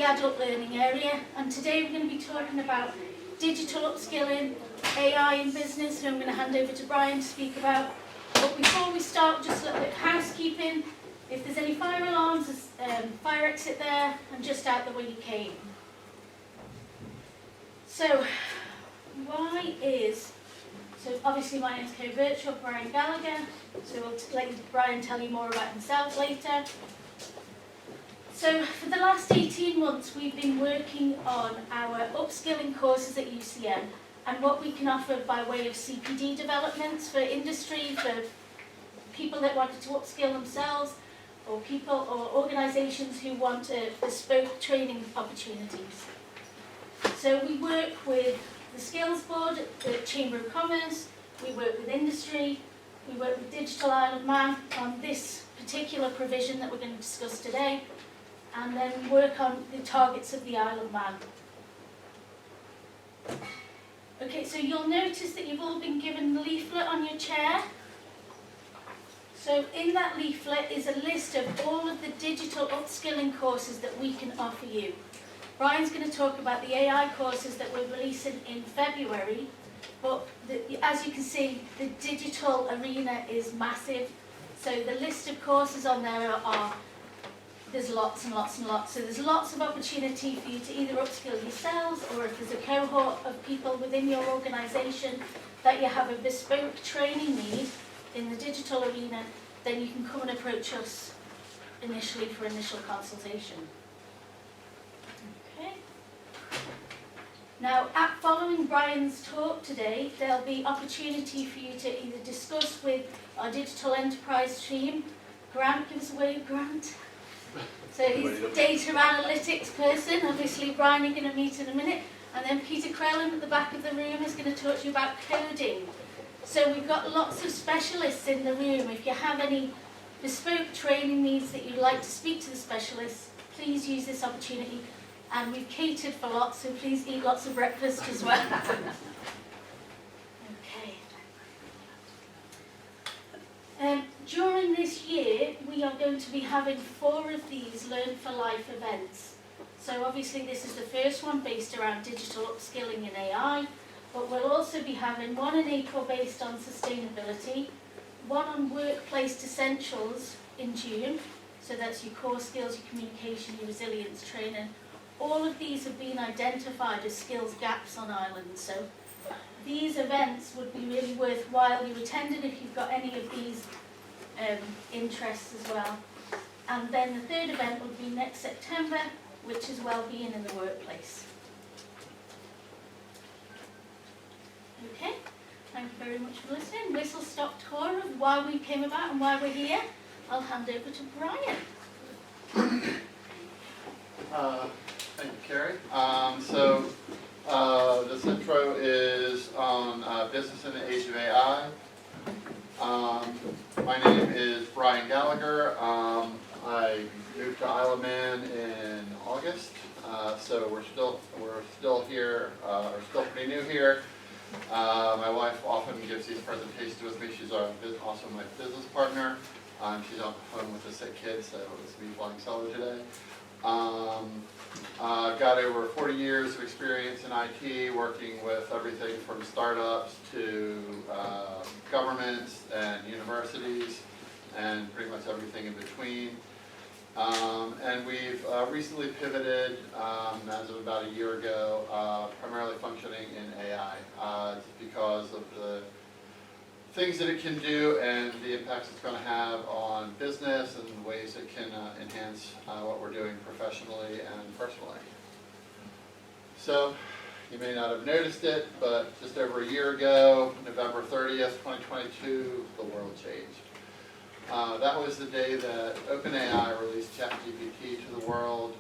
adult learning area, and today we're going to be talking about digital upskilling, AI in business, who I'm going to hand over to Brian to speak about. But before we start, just a little bit of housekeeping. If there's any fire alarms, there's fire exit there, and just out the way you came. So, so obviously my name's co-virtual, Brian Gallagher, so we'll let Brian tell you more about himself later. So for the last 18 months we've been working on our upskilling courses at UCM and what we can offer by way of CPD developments for industry, for people that wanted to upskill themselves, or people or organisations who want bespoke training opportunities. So we work with the Skills Board, the Chamber of Commerce, we work with industry, we work with Digital Isle of Man on this particular provision that we're going to discuss today, and then we work on the targets of the Isle of Man. Okay, so you'll notice that you've all been given a leaflet on your chair. So in that leaflet is a list of all of the digital upskilling courses that we can offer you. Brian's going to talk about the AI courses that we're releasing in February, but as you can see, the digital arena is massive. So the list of courses on there there's lots and lots and lots. So there's lots of opportunity for you to either upskill yourselves, or if there's a cohort of people within your organisation that you have a bespoke training need in the digital arena, then you can come and approach us initially for initial consultation. Now, following Brian's talk today, there'll be opportunity for you to either discuss with our digital enterprise team. Grant, give us a wave, Grant. So he's a data analytics person. Obviously, Brian you're going to meet in a minute. And then Peter Krellin at the back of the room is going to talk to you about coding. So we've got lots of specialists in the room. If you have any bespoke training needs that you'd like to speak to the specialists, please use this opportunity. And we've catered for lots, so please eat lots of breakfast as well. Okay. During this year, we are going to be having 4 of these Learn for Life events. So obviously this is the first one based around digital upskilling in AI, but we'll also be having one in April based on sustainability, one on workplace essentials in June, so that's your core skills, your communication, your resilience training. All of these have been identified as skills gaps on Ireland, so these events would be really worthwhile you attending if you've got any of these interests as well. And then the 3rd event would be next September, which is well-being in the workplace. Okay, thank you very much for listening. Whistle-stop tour of why we came about and why we're here. I'll hand over to Brian. Thank you, Carrie. This intro is on business in the age of AI. My name is Brian Gallagher. I moved to Isle of Man in August, so we're still here, or still pretty new here. My wife often gives these presentations with me. She's also my business partner. She's on home with a sick kid, so it's me flying solo today. Got over 40 years of experience in IT, working with everything from startups to governments and universities, and pretty much everything in between. And we've recently pivoted, as of about a year ago, primarily functioning in AI, just because of the things that it can do and the impacts it's going to have on business and the ways it can enhance what we're doing professionally and personally. So, you may not have noticed it, but just over a year ago, November 30th, 2022, the world changed. That was the day that OpenAI released ChatGPT to the world,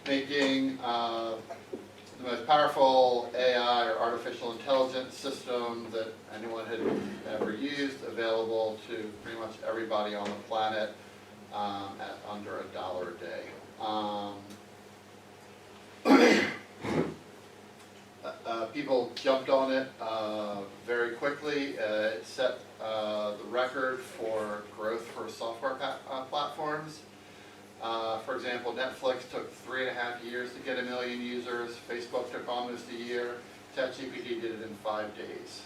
making the most powerful AI or artificial intelligence system that anyone had ever used available to pretty much everybody on the planet at under $1 a day. People jumped on it very quickly. It set the record for growth for software platforms. For example, Netflix took 3.5 years to get 1 million users. Facebook took almost a year. ChatGPT did it in 5 days.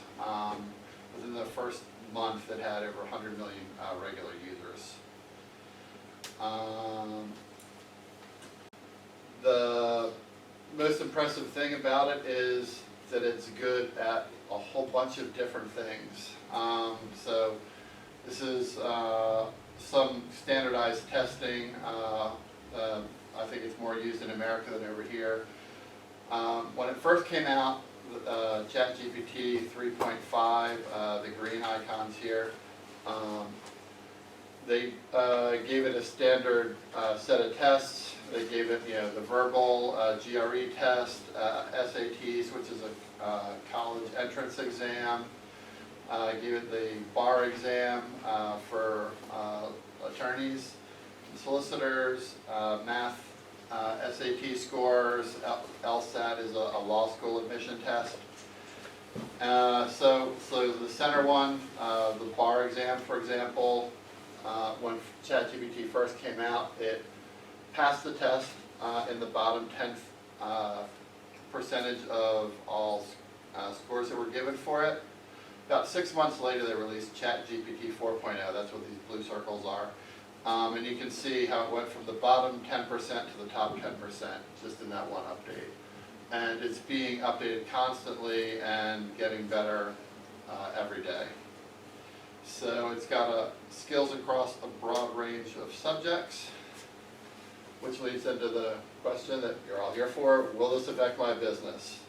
Within the first month, it had over 100 million regular users. The most impressive thing about it is that it's good at a whole bunch of different things. So this is some standardized testing. I think it's more used in America than over here. When it first came out, ChatGPT 3.5, the green icons here, they gave it a standard set of tests. They gave it, the verbal GRE test, SATs, which is a college entrance exam. Gave it the bar exam for attorneys, solicitors, math, SAT scores. LSAT is a law school admission test. So the center one, the bar exam, for example, when ChatGPT first came out, it passed the test in the bottom 10th percentage of all scores that were given for it. About 6 months later, they released ChatGPT 4.0. That's what these blue circles are. And you can see how it went from the bottom 10% to the top 10% just in that one update. And it's being updated constantly and getting better every day. So it's got skills across a broad range of subjects, which leads into the question that you're all here for: will this affect my business?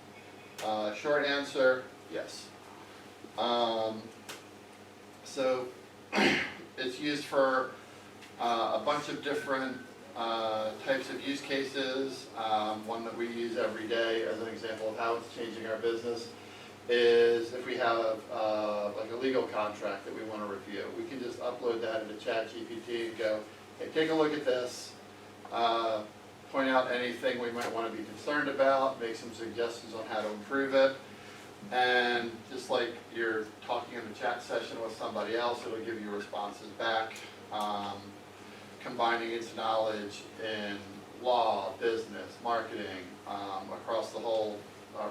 Short answer, yes. So it's used for a bunch of different types of use cases. One that we use every day as an example of how it's changing our business is if we have like a legal contract that we want to review. We can just upload that into ChatGPT and go, hey, take a look at this, point out anything we might want to be concerned about, make some suggestions on how to improve it. And just like you're talking in a chat session with somebody else, it'll give you responses back, combining its knowledge in law, business, marketing, across the whole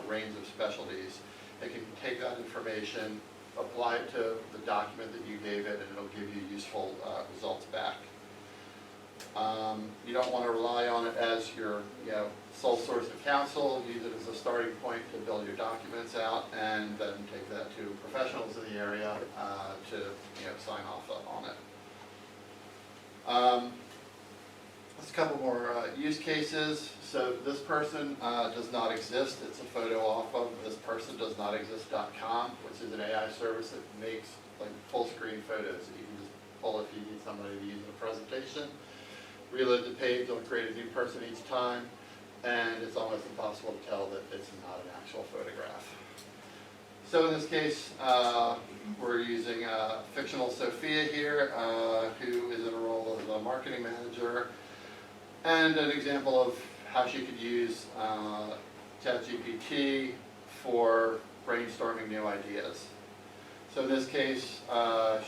range of specialties. It can take that information, apply it to the document that you gave it, and it'll give you useful results back. You don't want to rely on it as your sole source of counsel. Use it as a starting point to build your documents out, and then take that to professionals in the area to sign off on it. There's a couple more use cases. So this person does not exist. It's a photo off of thispersondoesnotexist.com, which is an AI service that makes like full screen photos that you can just pull if you need somebody to use in a presentation. Reload the page, it'll create a new person each time, and it's almost impossible to tell that it's not an actual photograph. So in this case, we're using fictional Sophia here, who is in a role of a marketing manager, and an example of how she could use ChatGPT for brainstorming new ideas. So in this case,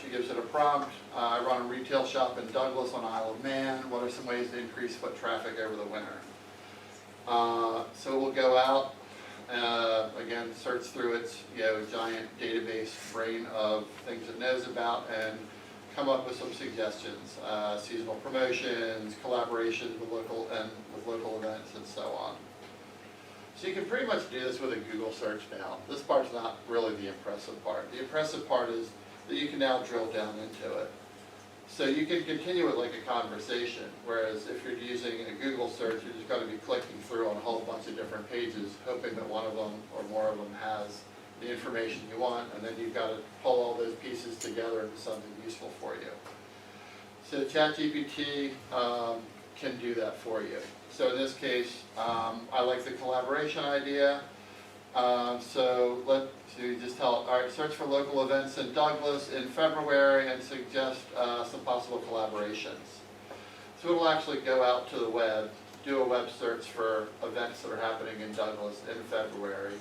she gives it a prompt. I run a retail shop in Douglas on Isle of Man. What are some ways to increase foot traffic over the winter? So we'll go out, again, search through its giant database brain of things it knows about, and come up with some suggestions. Seasonal promotions, collaborations with local events, and so on. So you can pretty much do this with a Google search now. This part's not really the impressive part. The impressive part is that you can now drill down into it. So you can continue it like a conversation, whereas if you're using a Google search, you're just going to be clicking through on a whole bunch of different pages, hoping that one of them or more of them has the information you want, and then you've got to pull all those pieces together into something useful for you. So ChatGPT can do that for you. So in this case, I like the collaboration idea. So you just tell it, all right, search for local events in Douglas in February and suggest some possible collaborations. So it'll actually go out to the web, do a web search for events that are happening in Douglas in February,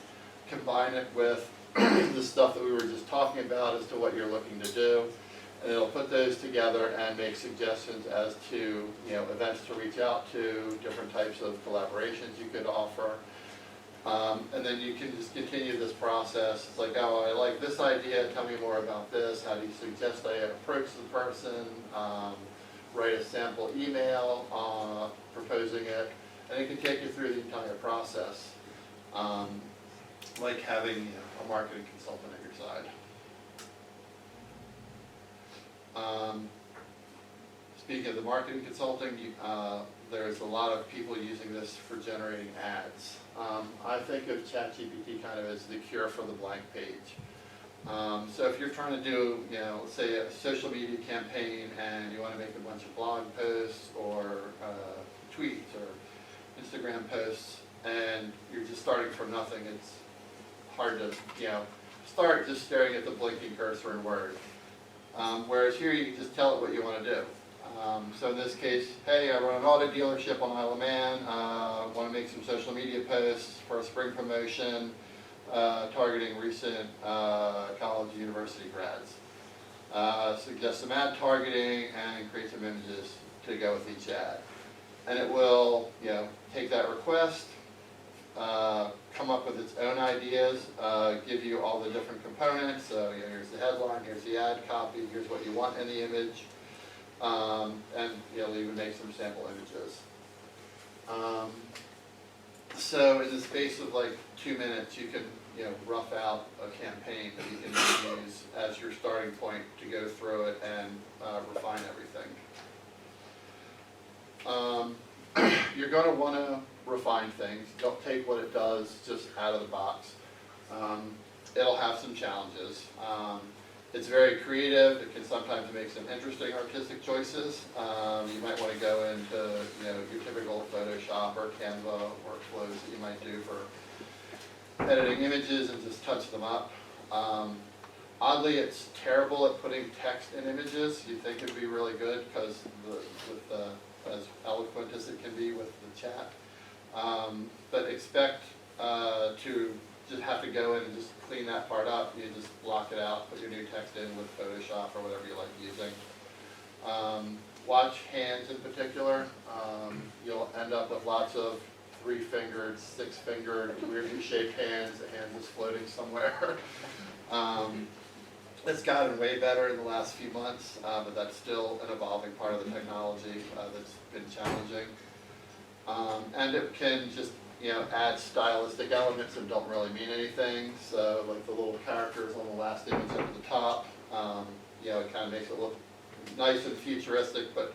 combine it with the stuff that we were just talking about as to what you're looking to do, And it'll put those together and make suggestions as to, events to reach out to, different types of collaborations you could offer. And then you can just continue this process. It's like, oh, I like this idea, tell me more about this. How do you suggest I approach the person? Write a sample email proposing it. And it can take you through the entire process. Like having a marketing consultant at your side. Speaking of the marketing consulting, there's a lot of people using this for generating ads. I think of ChatGPT kind of as the cure for the blank page. So if you're trying to do, let's say a social media campaign and you want to make a bunch of blog posts or tweets or Instagram posts, and you're just starting from nothing, it's hard to, start just staring at the blinking cursor in Word. Whereas here you can just tell it what you want to do. So in this case, hey, I run an auto dealership on Isle of Man, want to make some social media posts for a spring promotion, targeting recent college and university grads. Suggest some ad targeting and create some images to go with each ad. And it will, take that request, come up with its own ideas, give you all the different components. So here's the headline, here's the ad copy, here's what you want in the image, and it'll even make some sample images. So in the space of like 2 minutes, you can rough out a campaign that you can use as your starting point to go through it and refine everything. You're going to want to refine things. Don't take what it does just out of the box. It'll have some challenges. It's very creative. It can sometimes make some interesting artistic choices. You might want to go into your typical Photoshop or Canva workflows that you might do for editing images and just touch them up. Oddly, it's terrible at putting text in images. You'd think it'd be really good because as eloquent as it can be with the chat. But expect to just have to go in and just clean that part up. You just block it out, put your new text in with Photoshop or whatever you like using. Watch hands in particular. You'll end up with lots of 3-fingered, 6-fingered, weirdly shaped hands. The hand is floating somewhere. It's gotten way better in the last few months, but that's still an evolving part of the technology that's been challenging. And it can just add stylistic elements that don't really mean anything. So like the little characters on the last image up at the top, it kind of makes it look nice and futuristic, but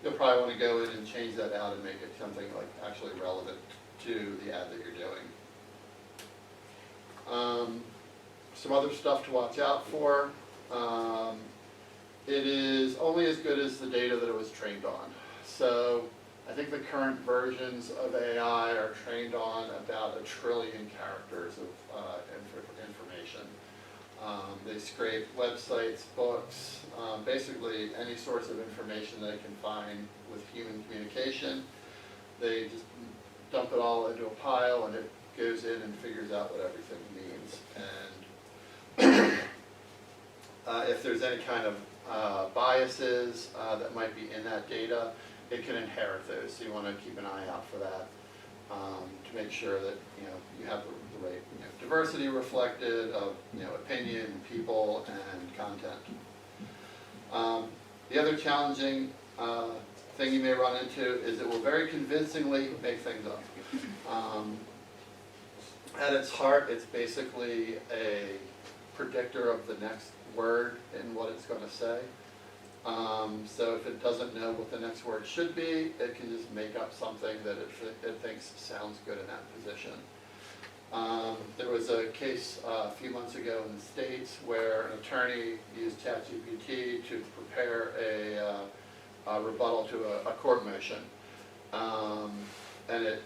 you'll probably want to go in and change that out and make it something like actually relevant to the ad that you're doing. Some other stuff to watch out for. It is only as good as the data that it was trained on. So I think the current versions of AI are trained on about 1 trillion characters of information. They scrape websites, books, basically any source of information they can find with human communication. They just dump it all into a pile and it goes in and figures out what everything means. And if there's any kind of biases that might be in that data, it can inherit those. So you want to keep an eye out for that to make sure that you have the right diversity reflected of opinion, people, and content. The other challenging thing you may run into is it will very convincingly make things up. At its heart, it's basically a predictor of the next word in what it's going to say. So if it doesn't know what the next word should be, it can just make up something that it thinks sounds good in that position. There was a case a few months ago in the States where an attorney used ChatGPT to prepare a rebuttal to a court motion. And it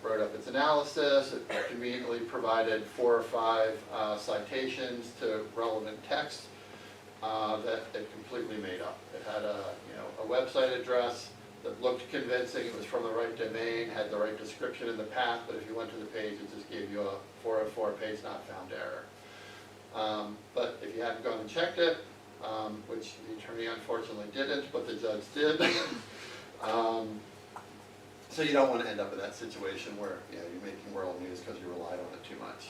wrote up its analysis. It conveniently provided 4 or 5 citations to relevant text that it completely made up. It had a website address that looked convincing. It was from the right domain, had the right description in the path, but if you went to the page, it just gave you a 404 page not found error. But if you hadn't gone and checked it, which the attorney unfortunately didn't, but the judge did. So you don't want to end up in that situation where you're making world news because you relied on it too much.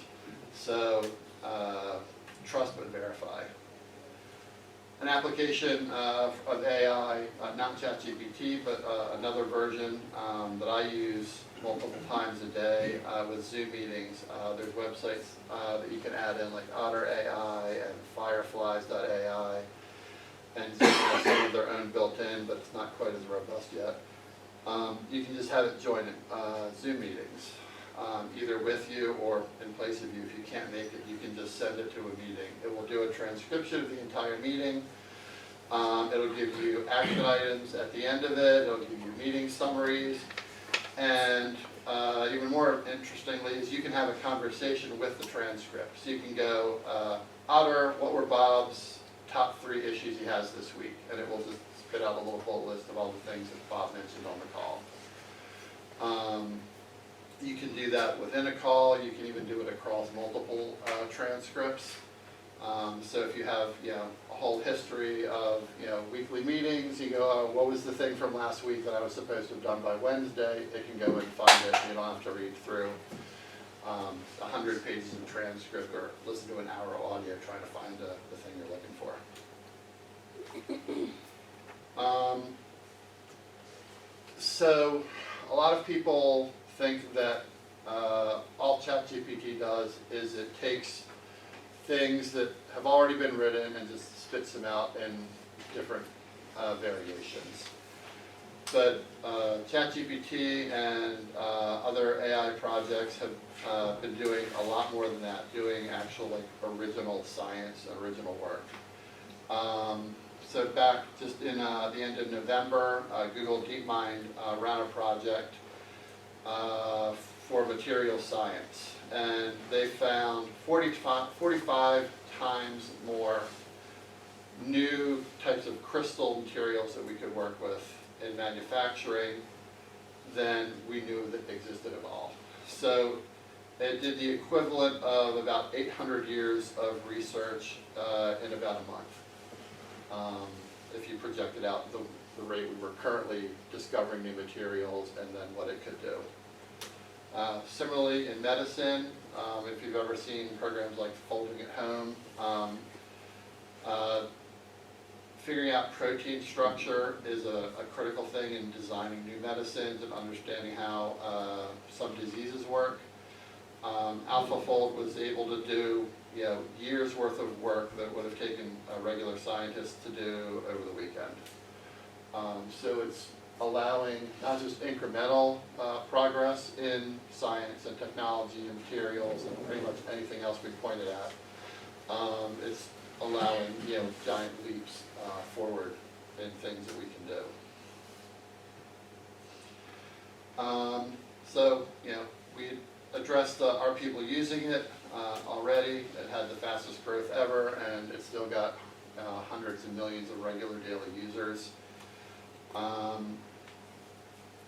So trust but verify. An application of AI, not ChatGPT, but another version that I use multiple times a day with Zoom meetings. There's websites that you can add in, like Otter AI and Fireflies.ai, and Zoom has some of their own built in, but it's not quite as robust yet. You can just have it join Zoom meetings, either with you or in place of you. If you can't make it, you can just send it to a meeting. It will do a transcription of the entire meeting. It'll give you action items at the end of it. It'll give you meeting summaries. And even more interestingly is you can have a conversation with the transcript. So you can go, Otter, what were Bob's top 3 issues he has this week? And it will just spit out a little bullet list of all the things that Bob mentioned on the call. You can do that within a call. You can even do it across multiple transcripts. So if you have a whole history of weekly meetings, you go, oh, what was the thing from last week that I was supposed to have done by Wednesday? It can go and find it. You don't have to read through 100 pages of transcript or listen to an hour of audio trying to find the thing you're looking for. So a lot of people think that all ChatGPT does is it takes things that have already been written and just spits them out in different variations. But ChatGPT and other AI projects have been doing a lot more than that, doing actual original science, original work. So back just in the end of November, Google DeepMind ran a project for material science, and they found 45 times more new types of crystal materials that we could work with in manufacturing than we knew that existed at all. So it did the equivalent of about 800 years of research in about a month. If you projected out the rate we were currently discovering new materials and then what it could do. Similarly, in medicine, if you've ever seen programs like Folding at Home, figuring out protein structure is a critical thing in designing new medicines and understanding how some diseases work. AlphaFold was able to do years worth of work that would have taken a regular scientist to do over the weekend. So it's allowing not just incremental progress in science and technology and materials and pretty much anything else we pointed at. It's allowing giant leaps forward in things that we can do. So we addressed are people using it already. It had the fastest growth ever, and it's still got hundreds of millions of regular daily users.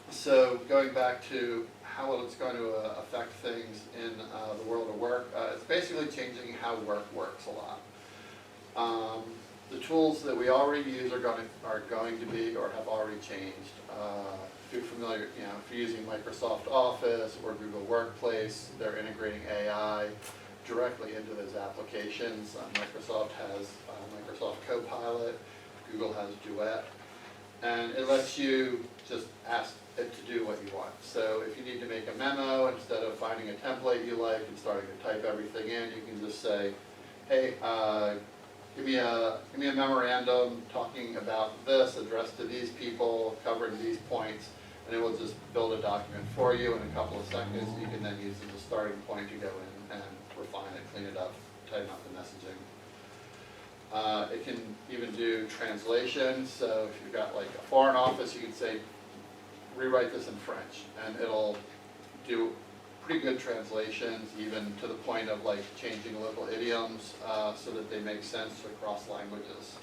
So going back to how it's going to affect things in the world of work, it's basically changing how work works a lot. The tools that we already use are going to be or have already changed. If you're familiar, if you're using Microsoft Office or Google Workplace, they're integrating AI directly into those applications. Microsoft has Microsoft Copilot, Google has Duet, and it lets you just ask it to do what you want. So if you need to make a memo, instead of finding a template you like and starting to type everything in, you can just say, hey, give me a memorandum talking about this, addressed to these people, covering these points, and it will just build a document for you in a couple of seconds. You can then use it as a starting point to go in and refine it, clean it up, tighten up the messaging. It can even do translation, so if you've got like a foreign office, you can say, rewrite this in French, and it'll do pretty good translations, even to the point of like changing local idioms so that they make sense across languages.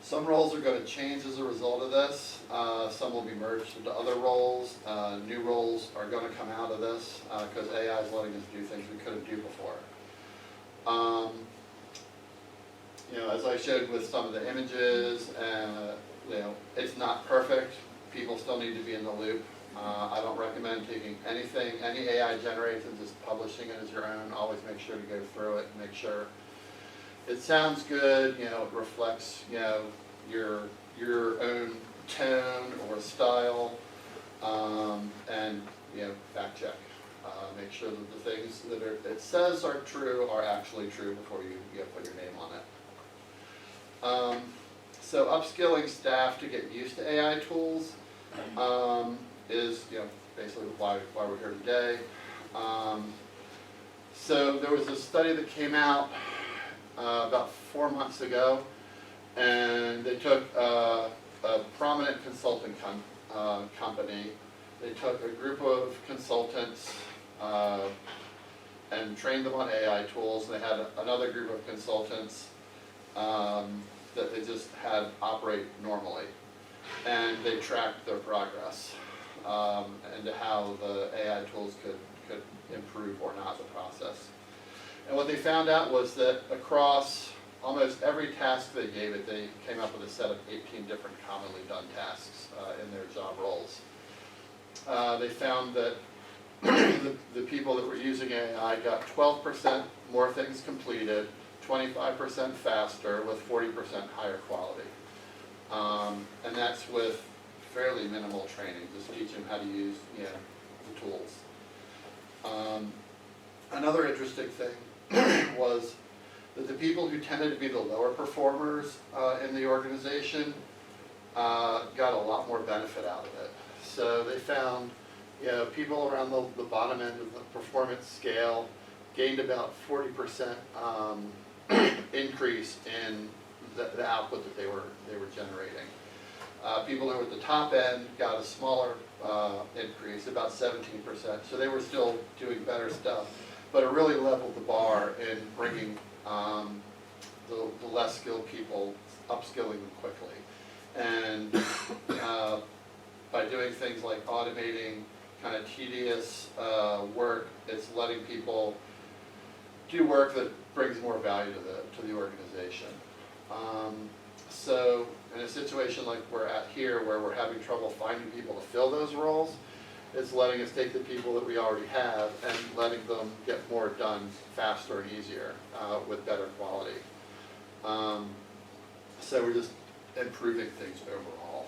Some roles are going to change as a result of this. Some will be merged into other roles. New roles are going to come out of this because AI is letting us do things we couldn't do before. as I showed with some of the images, it's not perfect. People still need to be in the loop. I don't recommend taking any AI generates and just publishing it as your own. Always make sure to go through it and make sure it sounds good, it reflects, your own tone or style, and, fact check. Make sure that the things that it says are true are actually true before you put your name on it. So upskilling staff to get used to AI tools is, basically why we're here today. So there was a study that came out about 4 months ago, and they took a prominent consulting company. They took a group of consultants and trained them on AI tools. They had another group of consultants that they just had operate normally, and they tracked their progress and how the AI tools could improve or not the process. And what they found out was that across almost every task they gave it, they came up with a set of 18 different commonly done tasks in their job roles. They found that the people that were using AI got 12% more things completed, 25% faster, with 40% higher quality. And that's with fairly minimal training, just teach them how to use the tools. Another interesting thing was that the people who tended to be the lower performers in the organization got a lot more benefit out of it. So they found people around the bottom end of the performance scale gained about 40% increase in the output that they were generating. People who were at the top end got a smaller increase, about 17%. So they were still doing better stuff, but it really leveled the bar in bringing the less skilled people, upskilling them quickly. And by doing things like automating kind of tedious work, it's letting people do work that brings more value to the organization. So in a situation like we're at here, where we're having trouble finding people to fill those roles, it's letting us take the people that we already have and letting them get more done faster and easier with better quality. So we're just improving things overall.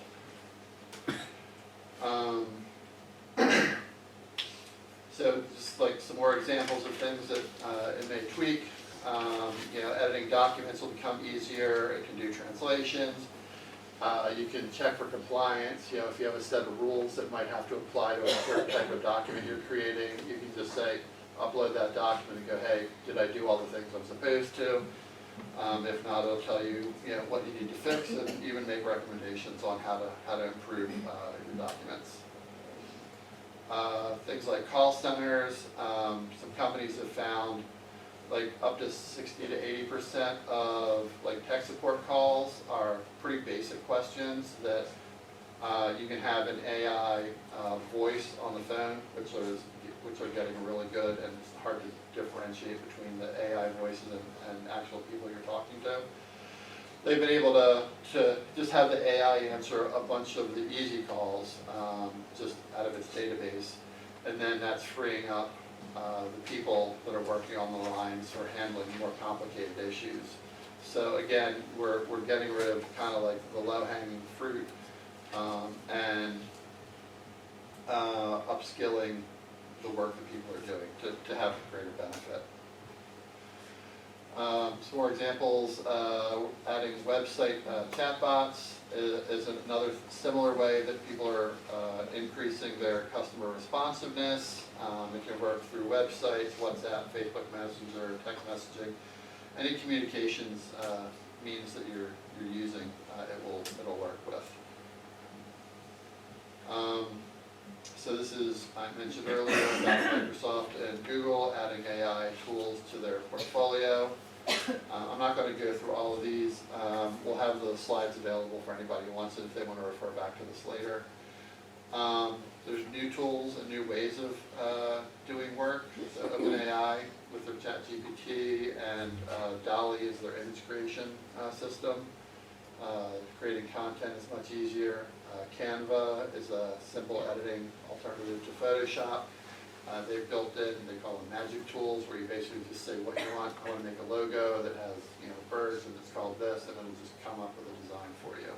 So just like some more examples of things that it may tweak. Editing documents will become easier. It can do translations. You can check for compliance. If you have a set of rules that might have to apply to a certain type of document you're creating, you can just say, upload that document and go, hey, did I do all the things I'm supposed to? If not, it'll tell you, what you need to fix, and even make recommendations on how to improve your documents. Things like call centers. Some companies have found like up to 60 to 80% of like tech support calls are pretty basic questions that you can have an AI voice on the phone, which are getting really good, and it's hard to differentiate between the AI voices and actual people you're talking to. They've been able to just have the AI answer a bunch of the easy calls just out of its database, and then that's freeing up the people that are working on the lines for handling more complicated issues. So again, we're getting rid of kind of like the low-hanging fruit and upskilling the work that people are doing to have greater benefit. Some more examples, adding website chatbots is another similar way that people are increasing their customer responsiveness. It can work through websites, WhatsApp, Facebook Messenger, text messaging. Any communications means that you're using, it'll work with. So this is, I mentioned earlier about Microsoft and Google adding AI tools to their portfolio. I'm not going to go through all of these. We'll have the slides available for anybody who wants it if they want to refer back to this later. There's new tools and new ways of doing work. So OpenAI with their ChatGPT and DALL-E is their image creation system. Creating content is much easier. Canva is a simple editing alternative to Photoshop. They've built in, they call them magic tools, where you basically just say what you want. I want to make a logo that has, birds and it's called this, and it'll just come up with a design for you.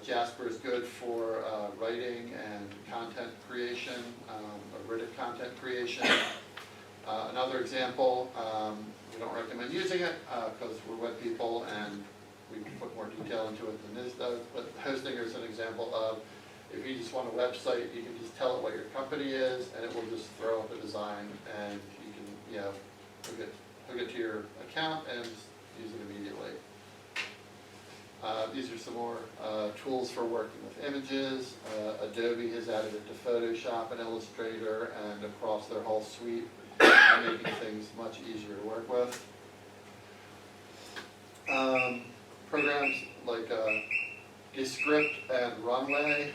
Jasper is good for writing and content creation, written content creation. Another example, we don't recommend using it because we're web people and we can put more detail into it than this does, but Hostinger is an example of, if you just want a website, you can just tell it what your company is and it will just throw up a design and you can, hook it to your account and just use it immediately. These are some more tools for working with images. Adobe has added it to Photoshop and Illustrator and across their whole suite, making things much easier to work with. Programs like Descript and Runway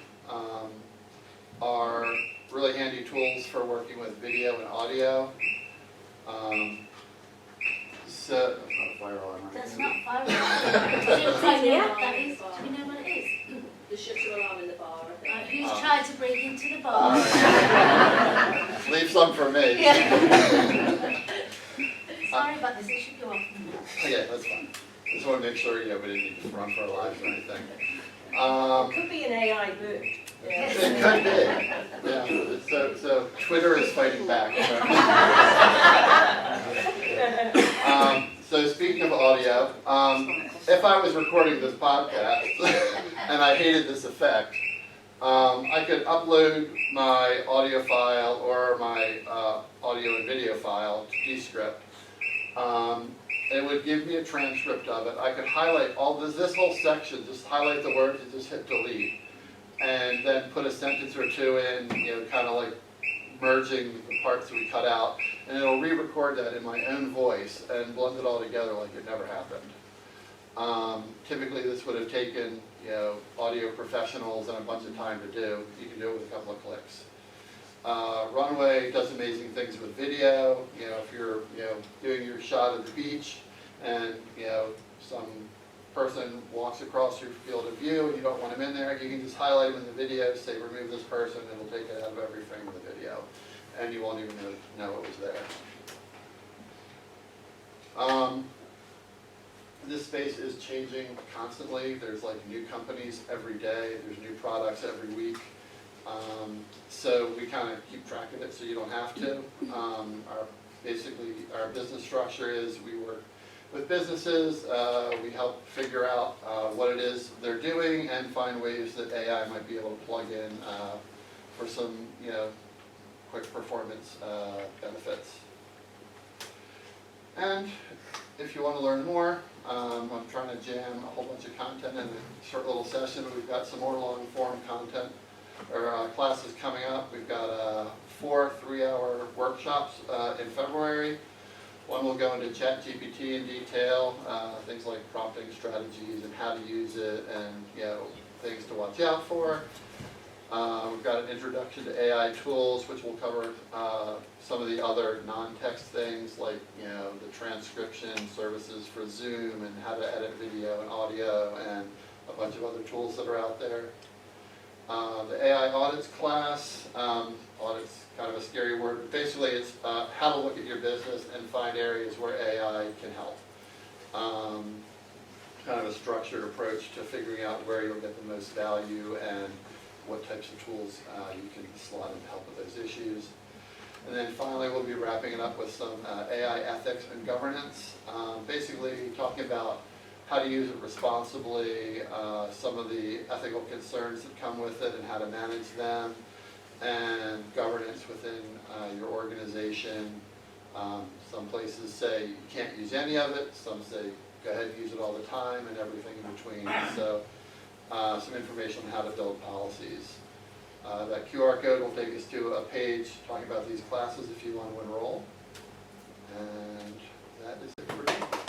are really handy tools for working with video and audio. So, that's not a fire alarm. That's not fire alarm. Do you know what that is? Do you know what it is? The shooter alarm in the bar, I think. Who's tried to break into the bar? Leave some for me. Sorry about this, it should go off. Okay, that's fine. Just want to make sure, we didn't need to run for our lives or anything. It could be an AI book. It could be. Yeah. So Twitter is fighting back. So speaking of audio, if I was recording this podcast and I hated this effect, I could upload my audio file or my audio and video file to Descript. It would give me a transcript of it. I could highlight this whole section, just highlight the words and just hit delete. And then put a sentence or two in, kind of like merging the parts that we cut out. And it'll re-record that in my own voice and blend it all together like it never happened. Typically this would have taken, audio professionals and a bunch of time to do. You can do it with a couple of clicks. Runway does amazing things with video. If you're doing your shot of the beach and some person walks across your field of view and you don't want him in there, you can just highlight him in the video, say remove this person, and it'll take it out of every frame of the video, and you won't even know it was there. This space is changing constantly. There's like new companies every day. There's new products every week. So we kind of keep track of it so you don't have to. Our business structure is we work with businesses. We help figure out what it is they're doing and find ways that AI might be able to plug in for some quick performance benefits. And if you want to learn more, I'm trying to jam a whole bunch of content in a short little session. We've got some more long form content or classes coming up. We've got 4 3-hour workshops in February. One will go into ChatGPT in detail, things like prompting strategies and how to use it, and things to watch out for. We've got an introduction to AI tools, which will cover some of the other non-text things like the transcription services for Zoom and how to edit video and audio and a bunch of other tools that are out there. The AI audits class, audits kind of a scary word, but basically it's how to look at your business and find areas where AI can help. Kind of a structured approach to figuring out where you'll get the most value and what types of tools you can slot in to help with those issues. And then finally we'll be wrapping it up with some AI ethics and governance, basically talking about how to use it responsibly, some of the ethical concerns that come with it and how to manage them, and governance within your organization. Some places say you can't use any of it, some say go ahead and use it all the time, and everything in between. So some information on how to build policies. That QR code will take us to a page talking about these classes if you want to enroll. And that is it for me.